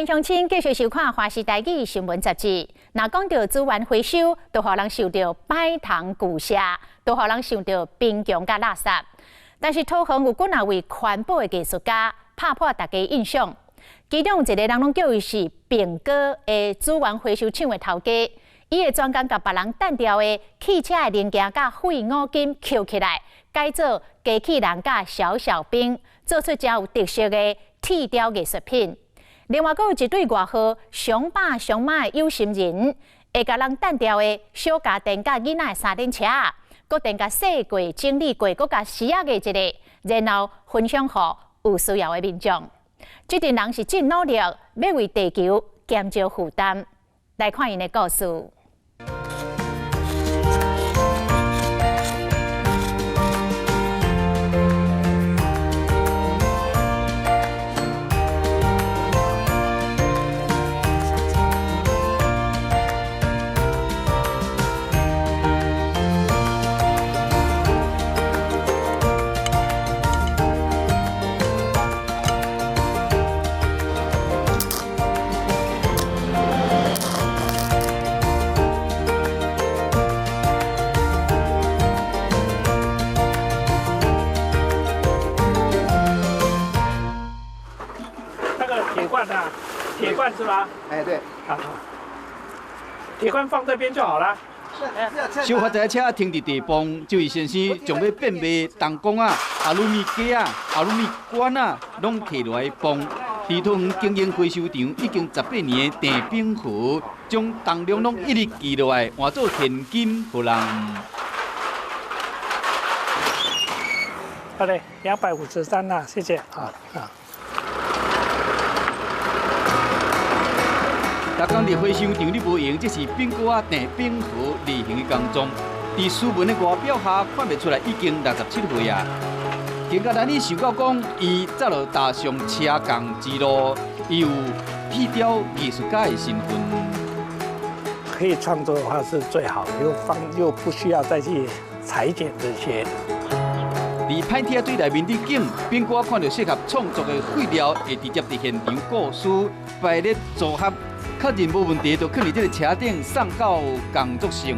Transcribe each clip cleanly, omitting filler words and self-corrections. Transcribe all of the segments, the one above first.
乡亲继续收看《华视台语新闻杂志》。若讲到资源回收，就互人想到摆塘旧社，就互人想到贫穷甲垃圾。但是土恒有几若位环保的艺术家，打破大家印象。其中一个人拢叫伊是平哥的资源回收厂的头家，伊会专工甲别人单调的汽车的零件甲废五金捡起来，改做机器人甲小小兵，做出真有特色的铁雕艺术品。另外，阁有一对外号“上爸上妈”的有心人，会甲人单调的小家电甲囡仔的三轮车，阁电甲洗过、整理过，阁甲洗压个一个，然后分享予有需要的民众。这群人是真努力，要为地球减少负担。来看因的故事。铁罐是吧？哎，对。好，铁罐放这边就好了。小发财车停伫地磅，这位先生将要变卖弹弓啊、阿鲁米架啊、阿鲁米管啊，拢摕落来磅。地土园经营回收场已经18年的郑炳虎，将重量拢一直记落来，换做现金互人。好嘞，253啦，谢谢。好。逐工伫回收场里无用，这是炳哥啊郑炳虎例行的工作。伫书文的外表下看不出来，已经67岁啊。经过咱哩想到讲，伊早就踏上车工之路，伊有铁雕艺术家的身份。可以创作的话是最好，又不需要再去裁剪这些。伫歹铁堆内面的景，炳哥看到适合创作的废料，会直接伫现场构思排列组合。确认无问题，就放伫这个车顶送到工作上。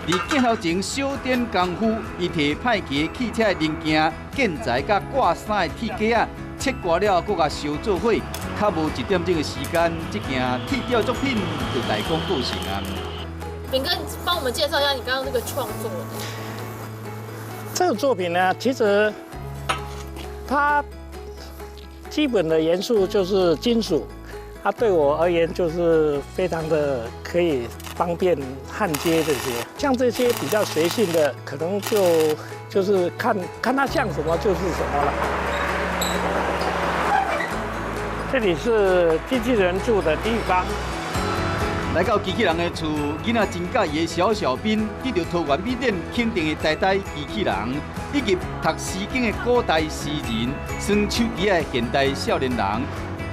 伫镜头前小点功夫，伊摕派去汽车的零件、建材甲挂衫的铁架啊，切割了，搁甲烧做伙，较无1点钟的时间，这件铁雕作品就大功告成啊！炳哥，帮我们介绍一下你刚刚那个创作。这个作品呢，其实它基本的元素就是金属，它对我而言就是非常的可以方便焊接这些。像这些比较随性的，可能就是看它像什么就是什么了。这里是机器人住的地方。来到机器人的厝，囡仔真介意的小小兵，得到桃园美典肯定的代代机器人，以及读诗经的古代诗人、耍手机的现代少年人，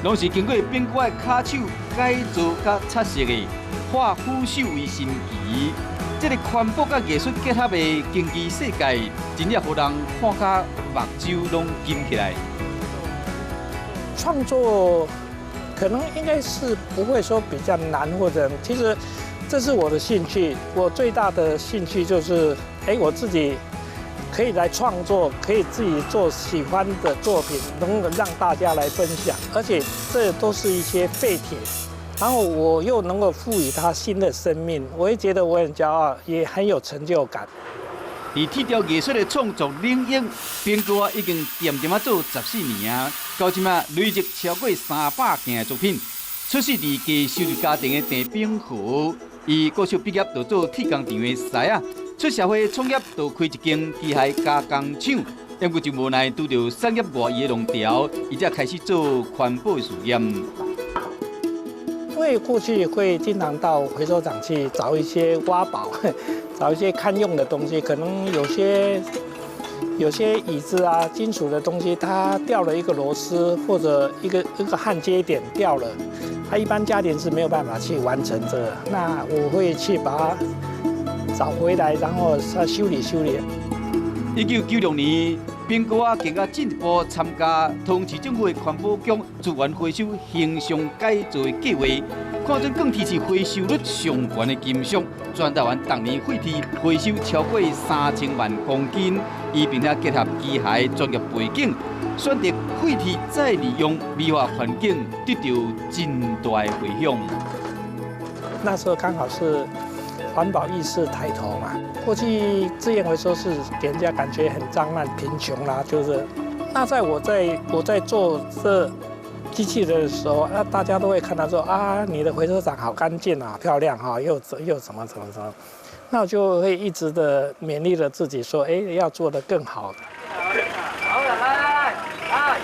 拢是经过炳哥的卡手改造甲测试的，化腐朽为神奇。这个环保甲艺术结合的经济世界，真正互人看甲目睭拢金起来。创作。可能应该是不会说比较难，或者其实这是我的兴趣。我最大的兴趣就是，我自己可以来创作，可以自己做喜欢的作品，能够让大家来分享。而且这都是一些废铁，然后我又能够赋予它新的生命，我会觉得我很骄傲，也很有成就感。伫铁雕艺术的创作领域，炳哥已经点啊做14年啊，到即马累积超过300件的作品。出世伫低收入家庭的郑炳虎，伊国小毕业就做铁工厂的师啊，出社会创业就开一间机械加工厂，因过就无奈拄到产业外移的浪潮，伊才开始做环保的事业。因为过去会经常到回收厂去找一些挖宝，找一些堪用的东西，可能有些椅子啊、金属的东西，它掉了一个螺丝或者一个焊接点掉了，一般家庭是没有办法去完成这个，那我会去把它找回来，然后再修理。1996年，苹果仔更加进一步参加桃园市政府的环保局资源回收形象改造的计划，看准更提示回收率上悬的金属，全台湾当年废铁回收超过3000万公斤，并且结合机械专业背景，选择废铁再利用，美化环境，得到真大的回响。那时候刚好是环保意识抬头嘛，过去资源回收是给人家感觉很脏乱、贫穷啦，就是。那我在做这机器人的时候，那大家都会看到说啊，你的回收厂好干净啊，漂亮哈，又怎么，那我就会一直的勉励着自己说，哎，要做得更好。好了，来，来。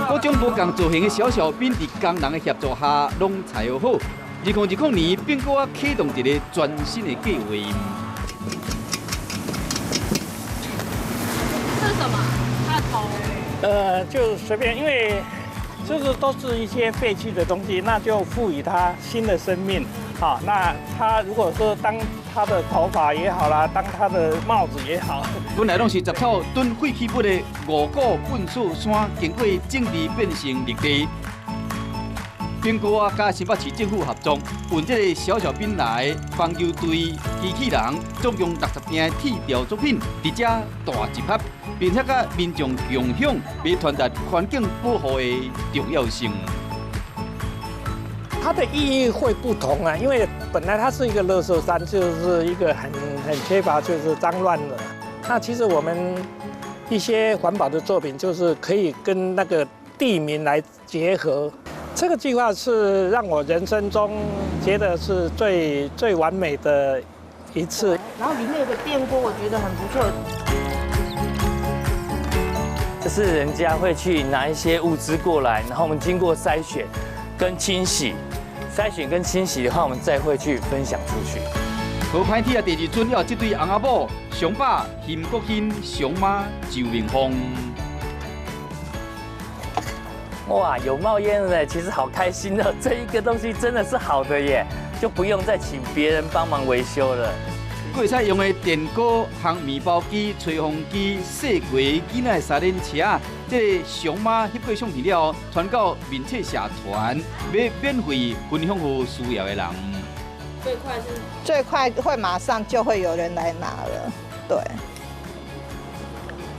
各种不同造型的小小兵，在工人的协助下，拢才好。2010年，苹果仔启动一个全新的计划。这是什么？它的头？就随便，因为就是都是一些废弃的东西，那就赋予它新的生命。好，那它如果说当它的头发也好啦，当它的帽子也好，本来拢是10套囤废弃物的五股粪扫山，经过整治变成绿地。苹果仔甲新北市政府合作，运这个小小兵来帮救队机器人，总共60件铁条作品，伫这大集合，并且甲民众共享，要传达环境保护的重要性。它的意义会不同啊，因为本来它是一个垃圾山，就是一个很缺乏就是脏乱的。那其实我们一些环保的作品，就是可以跟那个地名来结合。这个计划是让我人生中觉得是最完美的一次。然后里面有个电锅，我觉得很不错。就是人家会去拿一些物资过来，然后我们经过筛选跟清洗。筛选跟清洗的话，我们再会去分享出去。无歹铁啊，第2尊了这对翁仔某，熊爸、邢国兴、熊妈、周明峰。哇，有冒烟了嘞！其实好开心哦，这一个东西真的是好的耶，就不用再请别人帮忙维修了。过采用的电锅、烘面包机、吹风机、洗过囡仔的三轮车，这个熊妈翕过相片了，传到民策社团，要免费分享给需要的人。最快会马上就会有人来拿了，对。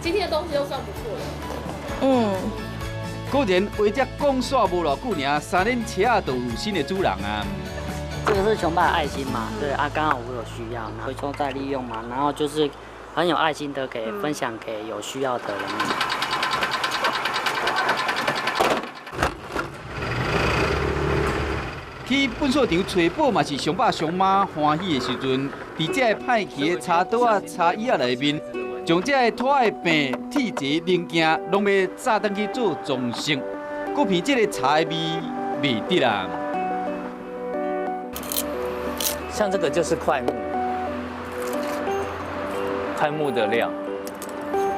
今天的东西都算不错的。果然，为这讲煞无偌久尔，三轮车啊都有新的主人啊。这个是熊爸的爱心嘛，对啊，刚好我有需要，然后回收再利用嘛，然后就是很有爱心的给分享给有需要的人。去粪扫场找宝嘛是熊爸熊妈欢喜的时阵，伫这派去的茶刀啊、茶椅啊内面，将这拖的柄、铁节零件，拢要炸登去做装饰，搁片这个茶的味未得啦。像这个就是块木，块木的料，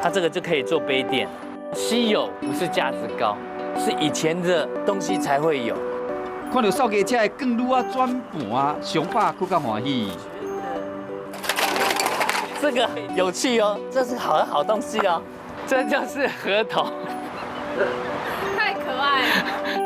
它这个就可以做杯垫。稀有不是价值高，是以前的东西才会有。看到扫街车的更愈啊转盘，熊爸更加欢喜。这个有趣哦，这是好东西哦，这就是核桃，太可爱了。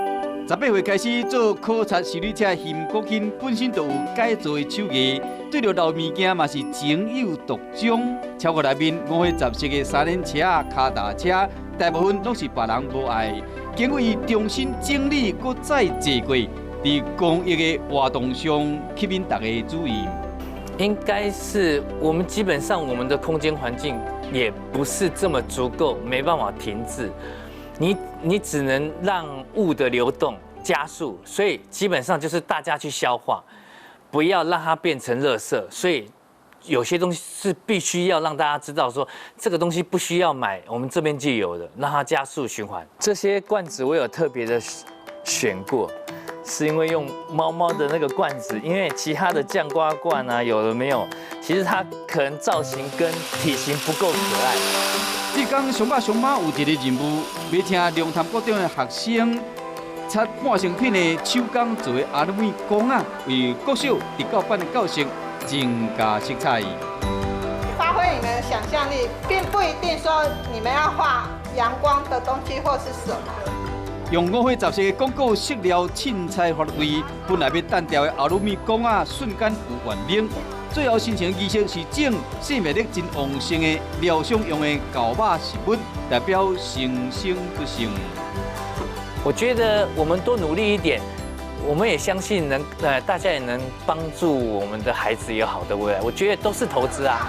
18岁开始做考察修理车，邢国兴本身就有改造的手艺，对着老物件嘛是情有独钟。超过内面5岁10色的三轮车、脚踏车，大部分拢是别人无爱，经过伊重新整理，搁再坐过，伫公益的活动上吸引大家的注意。应该是我们基本上我们的空间环境也不是这么足够，没办法停滞。你只能让物的流动加速，所以基本上就是大家去消化，不要让它变成垃圾。所以有些东西是必须要让大家知道说，这个东西不需要买，我们这边就有的，让它加速循环。这些罐子我有特别的选过，是因为用猫猫的那个罐子，因为其他的酱瓜罐啊，有的没有，其实它可能造型跟体型不够可爱。这天熊爸熊妈有一个任务，要请龙潭国中的学生擦半成品的手工做的阿鲁米公仔，为国小第9班的教室增加色彩。发挥你们的想象力，并不一定说你们要画阳光的东西或是什么。用5花10色的广告色料凊彩发挥，本来要单调的阿鲁米公仔瞬间有完美。最后形成仪式是整生命力真旺盛的疗伤用的狗肉食物，代表生生不息。我觉得我们多努力一点，我们也相信大家也能帮助我们的孩子有好的未来。我觉得都是投资啊。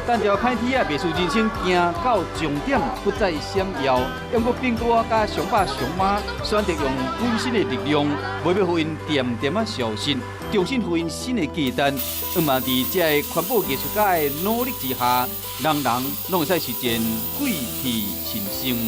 单调开题啊，艺术人生行到终点，不再闪耀。用过变哥甲熊爸熊妈选择用本身的力量，为要予因点点啊小心，重新予因新的价值。嘛，伫这环保艺术家的努力之下，人人拢会使实践贵体新生。